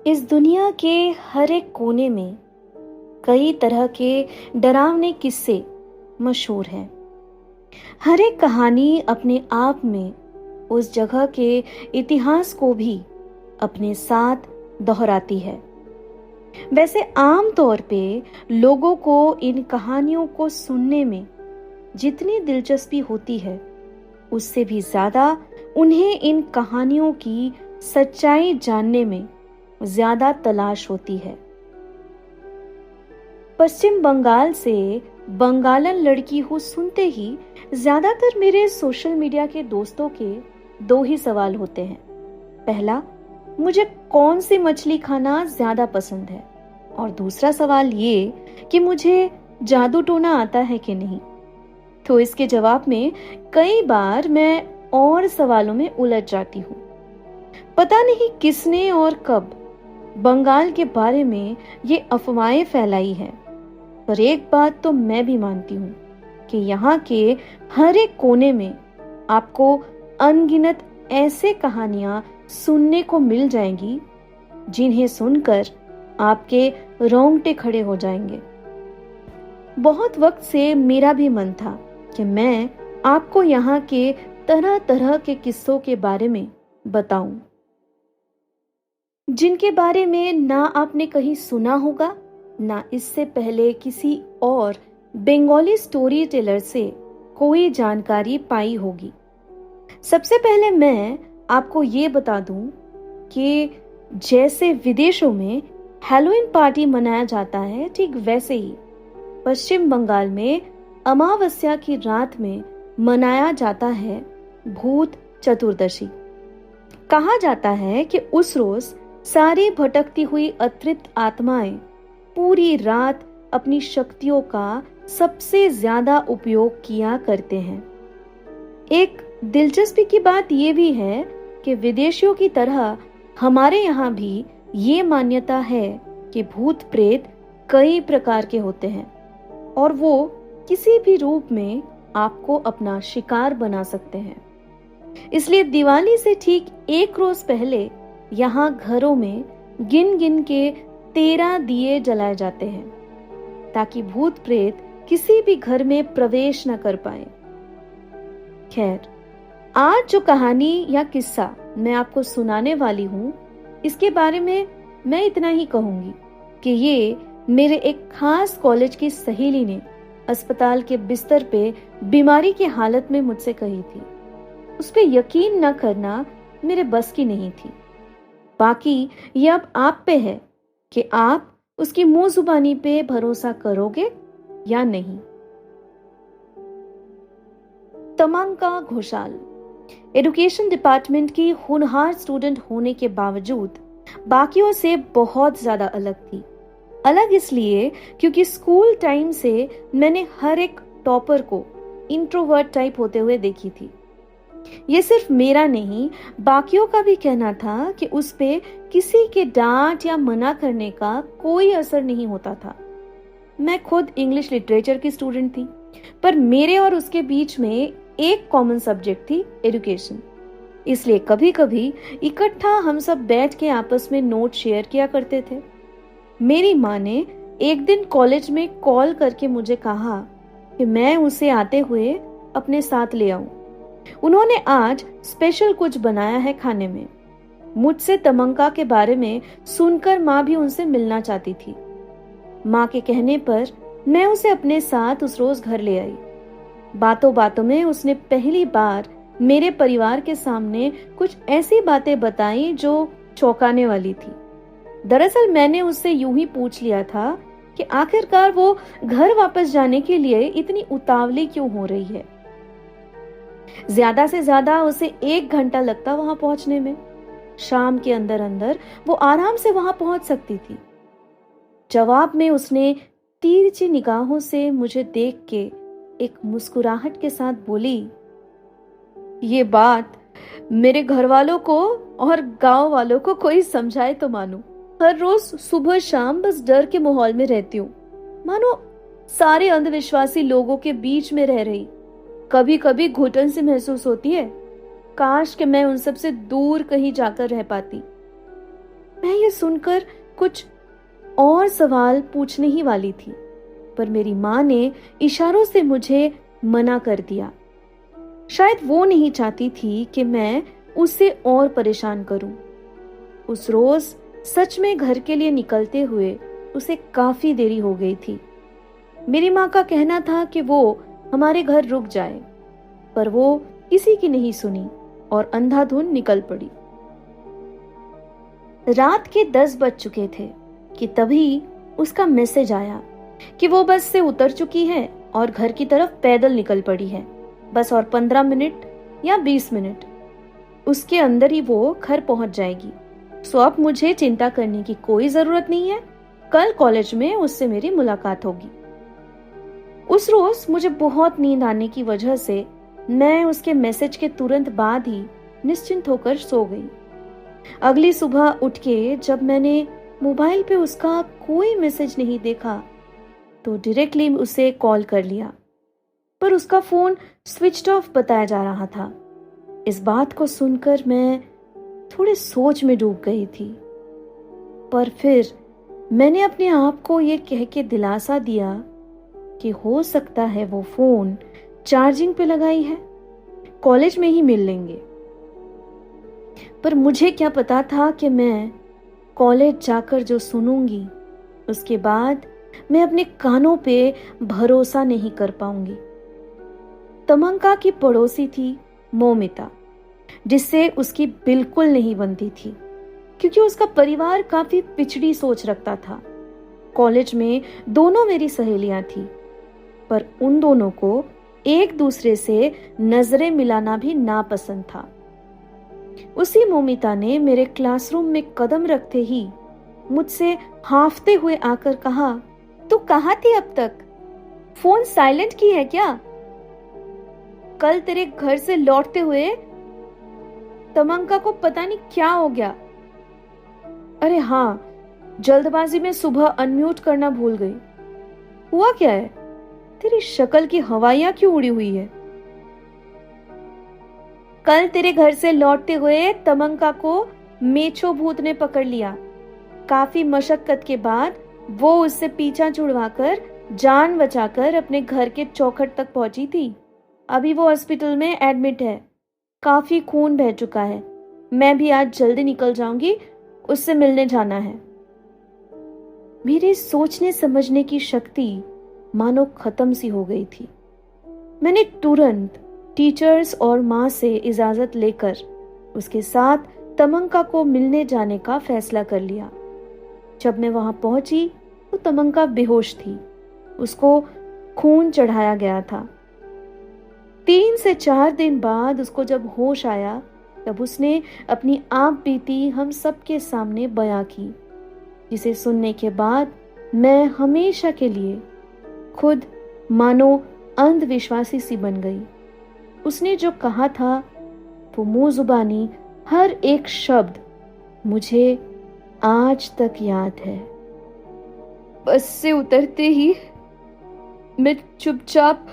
इस दुनिया के हर एक कोने में कई तरह के डरावने किस्से मशहूर हैं। हर एक कहानी अपने आप में उस जगह के इतिहास को भी अपने साथ दोहराती है। वैसे आम तौर पे लोगों को इन कहानियों को सुनने में जितनी दिलचस्पी होती है, उससे भी ज्यादा उन्हें इन कहानियों की सच्चाई जानने में ज्यादा तलाश होती है। पश्चिम बंगाल से बंगालन लड़की हूँ सुनते ही ज्यादातर मेरे सोशल मीडिया के दोस्तों के दो ही सवाल होते हैं। पहला, मुझे कौन सी मछली खाना ज्यादा पसंद है, और दूसरा सवाल ये कि मुझे जादू टोना आता है कि नहीं। तो इसके जवाब में कई बार मैं और सवालों में उलझ जाती हूँ। पता नहीं किसने और कब बंगाल के बारे में ये अफवाहें फैलाई हैं, पर एक बात तो मैं भी मानती हूँ कि यहाँ के हर एक कोने में आपको अनगिनत ऐसे कहानियां सुनने को मिल जाएंगी जिन्हें सुनकर आपके रोंगटे खड़े हो जाएंगे। बहुत वक्त से मेरा भी मन था कि मैं आपको यहाँ के तरह तरह के किस्सों के बारे में बताऊं, जिनके बारे में ना आपने कहीं सुना होगा, ना इससे पहले किसी और बंगाली स्टोरी टेलर से कोई जानकारी पाई होगी। सबसे पहले मैं आपको ये बता दूं कि जैसे विदेशों में हैलोवीन पार्टी मनाया जाता है, ठीक वैसे ही पश्चिम बंगाल में अमावस्या की रात में मनाया जाता है भूत चतुर्दशी। कहा जाता है कि उस रोज सारी भटकती हुई अतृप्त आत्माएं पूरी रात अपनी शक्तियों का सबसे ज्यादा उपयोग किया करते हैं। एक दिलचस्पी की बात यह भी है कि विदेशियों की तरह हमारे यहाँ भी ये मान्यता है कि भूत प्रेत कई प्रकार के होते हैं और वो किसी भी रूप में आपको अपना शिकार बना सकते हैं। इसलिए दिवाली से ठीक एक रोज पहले यहाँ घरों में गिन गिन के 13 दिए जलाए जाते हैं ताकि भूत प्रेत किसी भी घर में प्रवेश न कर पाए। खैर, आज जो कहानी या किस्सा मैं आपको सुनाने वाली हूँ, इसके बारे में मैं इतना ही कहूंगी कि ये मेरे एक खास कॉलेज की सहेली ने अस्पताल के बिस्तर पे बीमारी की हालत में मुझसे कही थी। उस पे यकीन न करना मेरे बस की नहीं थी। बाकी ये अब आप पे है कि आप उसकी मुंह जुबानी पे भरोसा करोगे या नहीं। तमंका घोषाल एजुकेशन डिपार्टमेंट की होनहार स्टूडेंट होने के बावजूद बाकियों से बहुत ज्यादा अलग थी। अलग इसलिए क्योंकि स्कूल टाइम से मैंने हर एक टॉपर को इंट्रोवर्ट टाइप होते हुए देखी थी। ये सिर्फ मेरा नहीं, बाकियों का भी कहना था कि उस पे किसी के डांट या मना करने का कोई असर नहीं होता था। मैं खुद इंग्लिश लिटरेचर की स्टूडेंट थी, पर मेरे और उसके बीच में एक कॉमन सब्जेक्ट थी, एजुकेशन। इसलिए कभी कभी इकट्ठा हम सब बैठ के आपस में नोट शेयर किया करते थे। मेरी माँ ने एक दिन कॉलेज में कॉल करके मुझे कहा कि मैं उसे आते हुए अपने साथ ले आऊं। उन्होंने आज स्पेशल कुछ बनाया है खाने में। मुझसे तमंका के बारे में सुनकर माँ भी उनसे मिलना चाहती थी। माँ के कहने पर मैं उसे अपने साथ उस रोज घर ले आई। बातों बातों में उसने पहली बार मेरे परिवार के सामने कुछ ऐसी बातें बताई जो चौंकाने वाली थी। दरअसल मैंने उससे यूं ही पूछ लिया था कि आखिरकार वो घर वापस जाने के लिए इतनी उतावली क्यों हो रही है। ज्यादा से ज्यादा उसे 1 घंटा लगता वहां पहुंचने में। शाम के अंदर अंदर वो आराम से वहां पहुंच सकती थी। जवाब में उसने तिरछी निगाहों से मुझे देख के एक मुस्कुराहट के साथ बोली, ये बात मेरे घर वालों को और गांव वालों को कोई समझाए तो मानूं। हर रोज सुबह शाम बस डर के माहौल में रहती हूँ, मानो सारे अंधविश्वासी लोगों के बीच में रह रही। कभी कभी घुटन सी महसूस होती है, काश कि मैं उन सब से दूर कहीं जाकर रह पाती। मैं ये सुनकर कुछ और सवाल पूछने ही वाली थी, पर मेरी माँ ने इशारों से मुझे मना कर दिया। शायद वो नहीं चाहती थी कि मैं उससे और परेशान करूं। उस रोज सच में घर के लिए निकलते हुए उसे काफी देरी हो गई थी। मेरी माँ का कहना था कि वो हमारे घर रुक जाए, पर वो किसी की नहीं सुनी और अंधाधुंध निकल पड़ी। रात के 10 बज चुके थे कि तभी उसका मैसेज आया कि वो बस से उतर चुकी है और घर की तरफ पैदल निकल पड़ी है। बस और 15 मिनट या 20 मिनट उसके अंदर ही वो घर पहुंच जाएगी। सो अब मुझे चिंता करने की कोई जरूरत नहीं है। कल कॉलेज में उससे मेरी मुलाकात होगी। उस रोज मुझे बहुत नींद आने की वजह से मैं उसके मैसेज के तुरंत बाद ही निश्चिंत होकर सो गई। अगली सुबह उठ के जब मैंने मोबाइल पे उसका कोई मैसेज नहीं देखा तो डायरेक्टली उसे कॉल कर लिया, पर उसका फोन स्विच्ड ऑफ बताया जा रहा था। इस बात को सुनकर मैं थोड़े सोच में डूब गई थी, पर फिर मैंने अपने आप को ये कह के दिलासा दिया कि हो सकता है वो फोन चार्जिंग पे लगाई है, कॉलेज में ही मिल लेंगे। पर मुझे क्या पता था कि मैं कॉलेज जाकर जो सुनूंगी उसके बाद मैं अपने कानों पे भरोसा नहीं कर पाऊंगी। तमंका की पड़ोसी थी मौमिता, जिससे उसकी बिल्कुल नहीं बनती थी, क्योंकि उसका परिवार काफी पिछड़ी सोच रखता था। कॉलेज में दोनों मेरी सहेलियां थी, पर उन दोनों को एक दूसरे से नजरें मिलाना भी नापसंद था। उसी मौमिता ने मेरे क्लासरूम में कदम रखते ही मुझसे हांफते हुए आकर कहा, तू कहाँ थी अब तक? फोन साइलेंट की है क्या? कल तेरे घर से लौटते हुए तमंका को पता नहीं क्या हो गया। अरे हाँ, जल्दबाजी में सुबह अनम्यूट करना भूल गई। हुआ क्या है? तेरी शक्ल की हवाइयां क्यों उड़ी हुई है? कल तेरे घर से लौटते हुए तमंका को मेछो भूत ने पकड़ लिया। काफी मशक्कत के बाद वो उससे पीछा छुड़वाकर जान बचाकर अपने घर के चौखट तक पहुंची थी। अभी वो हॉस्पिटल में एडमिट है। काफी खून बह चुका है। मैं भी आज जल्दी निकल जाऊंगी, उससे मिलने जाना है। मेरी सोचने समझने की शक्ति मानो खत्म सी हो गई थी। मैंने तुरंत टीचर्स और माँ से इजाजत लेकर उसके साथ तमंका को मिलने जाने का फैसला कर लिया। जब मैं वहां पहुंची तो तमंका बेहोश थी। उसको खून चढ़ाया गया था। 3 से 4 दिन बाद उसको जब होश आया तब उसने अपनी आप बीती हम सबके सामने बयां की, जिसे सुनने के बाद मैं हमेशा के लिए खुद मानो अंधविश्वासी सी बन गई। उसने जो कहा था वो मुंह जुबानी हर एक शब्द मुझे आज तक याद है। बस से उतरते ही मैं चुपचाप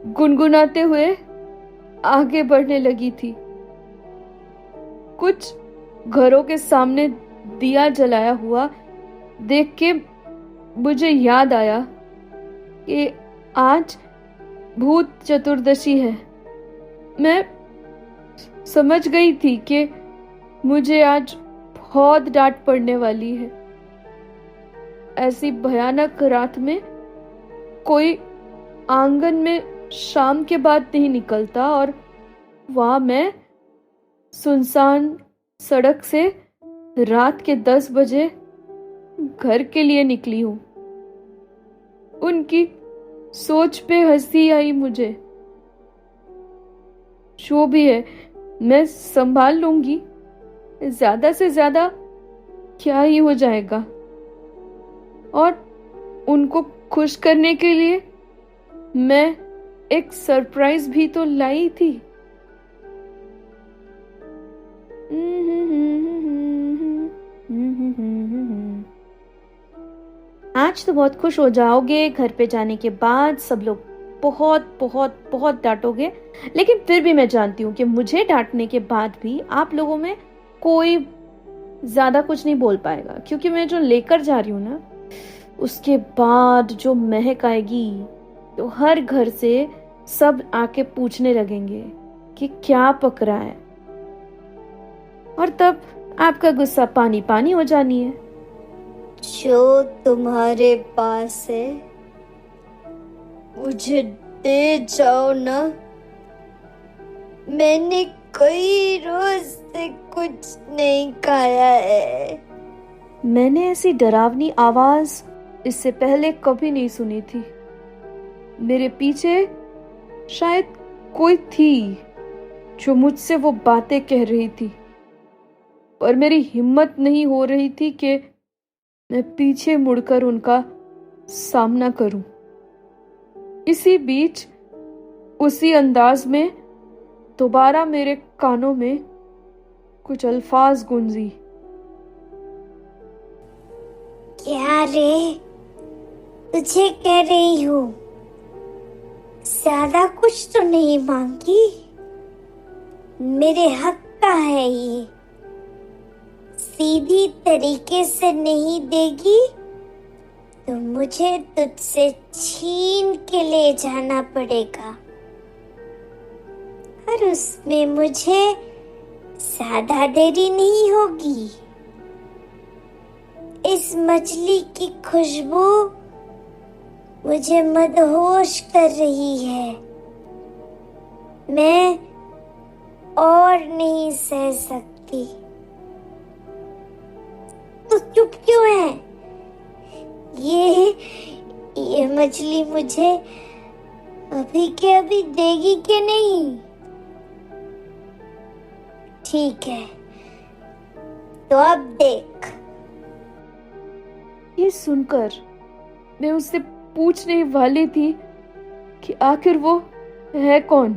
गुनगुनाते हुए आगे बढ़ने लगी थी। कुछ घरों के सामने दिया जलाया हुआ देख के मुझे याद आया कि आज भूत चतुर्दशी है। मैं समझ गई थी कि मुझे आज बहुत डांट पड़ने वाली है। ऐसी भयानक रात में कोई आंगन में शाम के बाद नहीं निकलता, और वहां मैं सुनसान सड़क से रात के 10 बजे घर के लिए निकली हूं। उनकी सोच पे हंसी आई मुझे। जो भी है मैं संभाल लूंगी, ज्यादा से ज्यादा क्या ही हो जाएगा। और उनको खुश करने के लिए मैं एक सरप्राइज भी तो लाई थी। आज तो बहुत खुश हो जाओगे। घर पे जाने के बाद सब लोग बहुत बहुत बहुत डांटोगे, लेकिन फिर भी मैं जानती हूँ कि मुझे डांटने के बाद भी आप लोगों में कोई ज्यादा कुछ नहीं बोल पाएगा, क्योंकि मैं जो लेकर जा रही हूँ ना, उसके बाद जो महक आएगी तो हर घर से सब आके पूछने लगेंगे कि क्या पक रहा है, और तब आपका गुस्सा पानी पानी हो जानी है। जो तुम्हारे पास है मुझे दे जाओ ना। मैंने कई रोज से कुछ नहीं खाया है। मैंने ऐसी डरावनी आवाज इससे पहले कभी नहीं सुनी थी। मेरे पीछे शायद कोई थी जो मुझसे वो बातें कह रही थी, पर मेरी हिम्मत नहीं हो रही थी कि मैं पीछे मुड़कर उनका सामना करूं। इसी बीच उसी अंदाज में दोबारा मेरे कानों में कुछ अल्फाज गूंजी। क्या रे, तुझे कह रही हूँ, ज्यादा कुछ तो नहीं मांगी, मेरे हक का है ये। सीधी तरीके से नहीं देगी तो मुझे तुझसे छीन के ले जाना पड़ेगा, और उसमें मुझे ज्यादा देरी नहीं होगी। इस मछली की खुशबू मुझे मदहोश कर रही है। मैं और नहीं सह सकती। तो चुप क्यों है? ये मछली मुझे अभी के अभी देगी कि नहीं? ठीक है, तो अब देख। ये सुनकर मैं उससे पूछने वाली थी कि आखिर वो है कौन,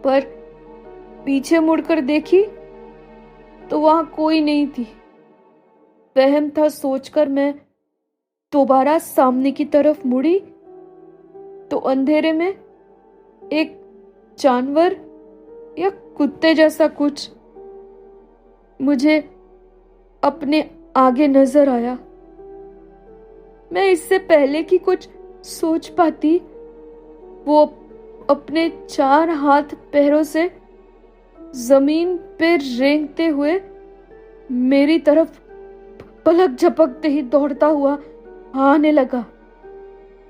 पर पीछे मुड़कर देखी तो वहां कोई नहीं थी। वहम था सोचकर मैं दोबारा सामने की तरफ मुड़ी तो अंधेरे में एक जानवर या कुत्ते जैसा कुछ मुझे अपने आगे नजर आया। मैं इससे पहले कि कुछ सोच पाती, वो अपने 4 हाथ पैरों से जमीन पे रेंगते हुए मेरी तरफ पलक झपकते ही दौड़ता हुआ आने लगा।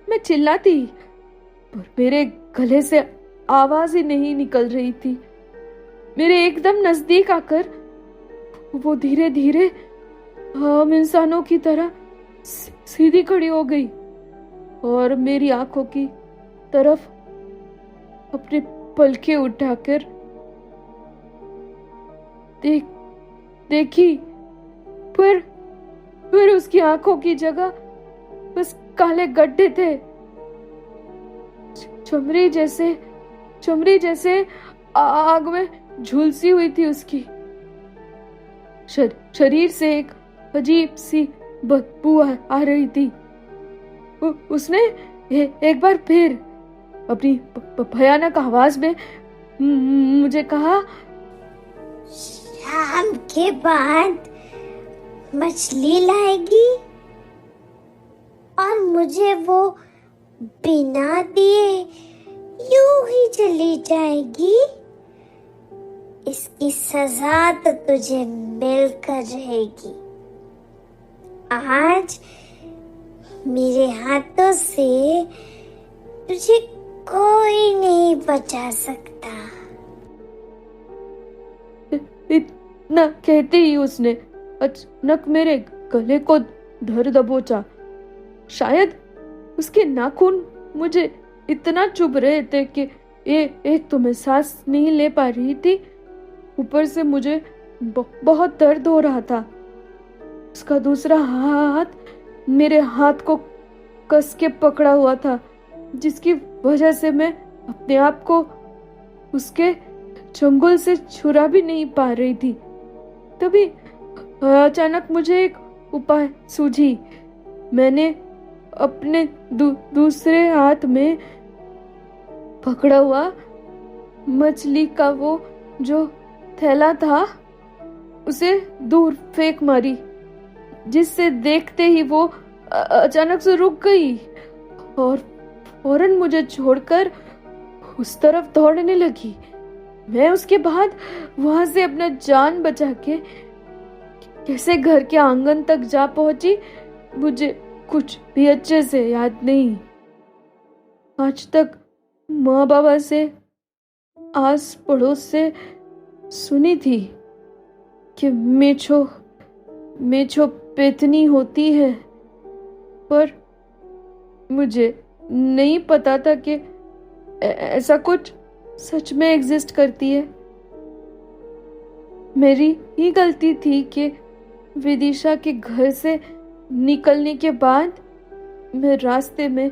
मैं चिल्लाती, पर मेरे गले से आवाज ही नहीं निकल रही थी। मेरे एकदम नजदीक आकर वो धीरे धीरे हम इंसानों की तरह सीधी खड़ी हो गई और मेरी आंखों की तरफ अपने पलके उठाकर देखी, पर उसकी आंखों की जगह बस काले गड्ढे थे। चमड़ी जैसे आग में झुलसी हुई थी उसकी। शरीर से एक अजीब सी बदबू आ रही थी। उसने एक बार फिर अपनी भयानक आवाज में मुझे कहा, शाम के बाद मछली लाएगी और मुझे वो बिना दिए यूं ही चली जाएगी। इसकी सजा तो तुझे मिलकर रहेगी। आज मेरे हाथों से तुझे कोई नहीं बचा सकता। इतना कहते ही उसने अचानक मेरे गले को धर दबोचा। शायद उसके नाखून मुझे इतना चुभ रहे थे कि एक तो मैं सांस नहीं ले पा रही थी, ऊपर से मुझे बहुत दर्द हो रहा था। उसका दूसरा हाथ मेरे हाथ को कस के पकड़ा हुआ था, जिसकी वजह से मैं अपने आप को उसके चंगुल से छुड़ा भी नहीं पा रही थी। तभी अचानक मुझे एक उपाय सूझी। मैंने अपने दूसरे हाथ में पकड़ा हुआ मछली का वो जो थैला था उसे दूर फेंक मारी, जिससे देखते ही वो अचानक से रुक गई और फौरन मुझे छोड़कर उस तरफ दौड़ने लगी। मैं उसके बाद वहां से अपना जान बचा के कैसे घर के आंगन तक जा पहुंची, मुझे कुछ भी अच्छे से याद नहीं। आज तक माँ बाबा से, आस पड़ोस से सुनी थी कि मेछो पेतनी होती है, पर मुझे नहीं पता था कि ऐसा कुछ सच में एग्जिस्ट करती है। मेरी ही गलती थी कि विदिशा के घर से निकलने के बाद मैं रास्ते में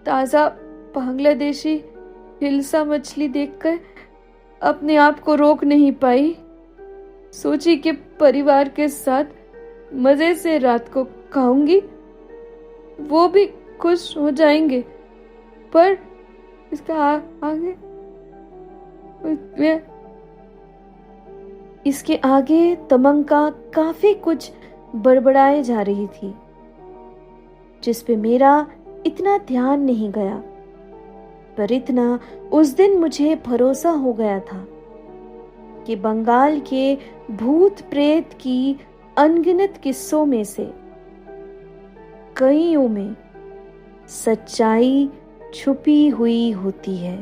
ताजा बांग्लादेशी हिल्सा मछली देखकर अपने आप को रोक नहीं पाई। सोची कि परिवार के साथ मजे से रात को खाऊंगी, वो भी खुश हो जाएंगे। पर इसके आगे तमंका काफी कुछ बड़बड़ाए जा रही थी, जिस पे मेरा इतना ध्यान नहीं गया। पर इतना उस दिन मुझे भरोसा हो गया था कि बंगाल के भूत प्रेत की अनगिनत किस्सों में से कईयों में सच्चाई छुपी हुई होती है।